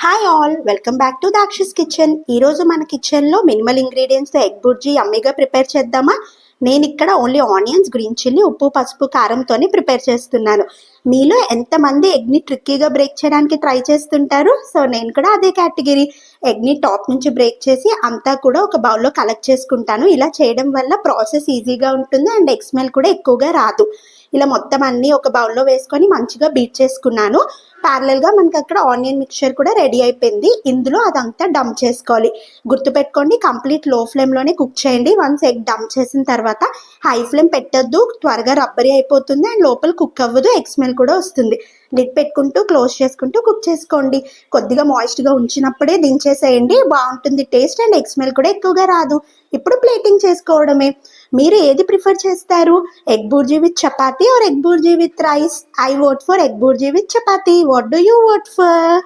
Hi all, welcome back to Dakshi's kitchen. ఈరోజు మన కిచెన్లో మినిమల్ ఇంగ్రీడియంట్స్తో ఎగ్ బుర్జీ యమ్మీగా ప్రిపేర్ చేద్దామా? నేను ఇక్కడ ఓన్లీ ఆనియన్స్, గ్రీన్ చిల్లీ, ఉప్పు, పసుపు, కారంతోనే ప్రిపేర్ చేస్తున్నాను. మీలో ఎంతమంది ఎగ్ని ట్రిక్కీగా బ్రేక్ చేయడానికి ట్రై చేస్తుంటారు? సో నేను కూడా అదే కేటగిరీ. ఎగ్ని టాప్ నుంచి బ్రేక్ చేసి అంతా కూడా ఒక బౌల్లో కలెక్ట్ చేసుకుంటాను. ఇలా చేయడం వల్ల ప్రాసెస్ ఈజీగా ఉంటుంది అండ్ ఎగ్ స్మెల్ కూడా ఎక్కువగా రాదు. ఇలా మొత్తం అన్నీ ఒక బౌల్లో వేసుకొని మంచిగా బీట్ చేసుకున్నాను. ప్యారలల్గా మనకి అక్కడ ఆనియన్ మిక్చర్ కూడా రెడీ అయిపోయింది. ఇందులో అదంతా డంప్ చేసుకోవాలి. గుర్తుపెట్టుకోండి, కంప్లీట్ లో ఫ్లేమ్లోనే కుక్ చేయండి. వన్స్ ఎగ్ డంప్ చేసిన తర్వాత హై ఫ్లేమ్ పెట్టద్దు, త్వరగా రబ్బరీ అయిపోతుంది అండ్ లోపల కుక్ అవ్వదు, ఎగ్ స్మెల్ కూడా వస్తుంది. లిడ్ పెట్టుకుంటూ క్లోజ్ చేసుకుంటూ కుక్ చేసుకోండి. కొద్దిగా మాయిస్ట్గా ఉంచినప్పుడే దించేసేయండి, బాగుంటుంది టేస్ట్ అండ్ ఎగ్ స్మెల్ కూడా ఎక్కువగా రాదు. ఇప్పుడు ప్లేటింగ్ చేసుకోవడమే. మీరు ఏది ప్రిఫర్ చేస్తారు? Egg bhurji with chapati or egg bhurji with rice? I vote for egg bhurji with chapati. What do you vote for?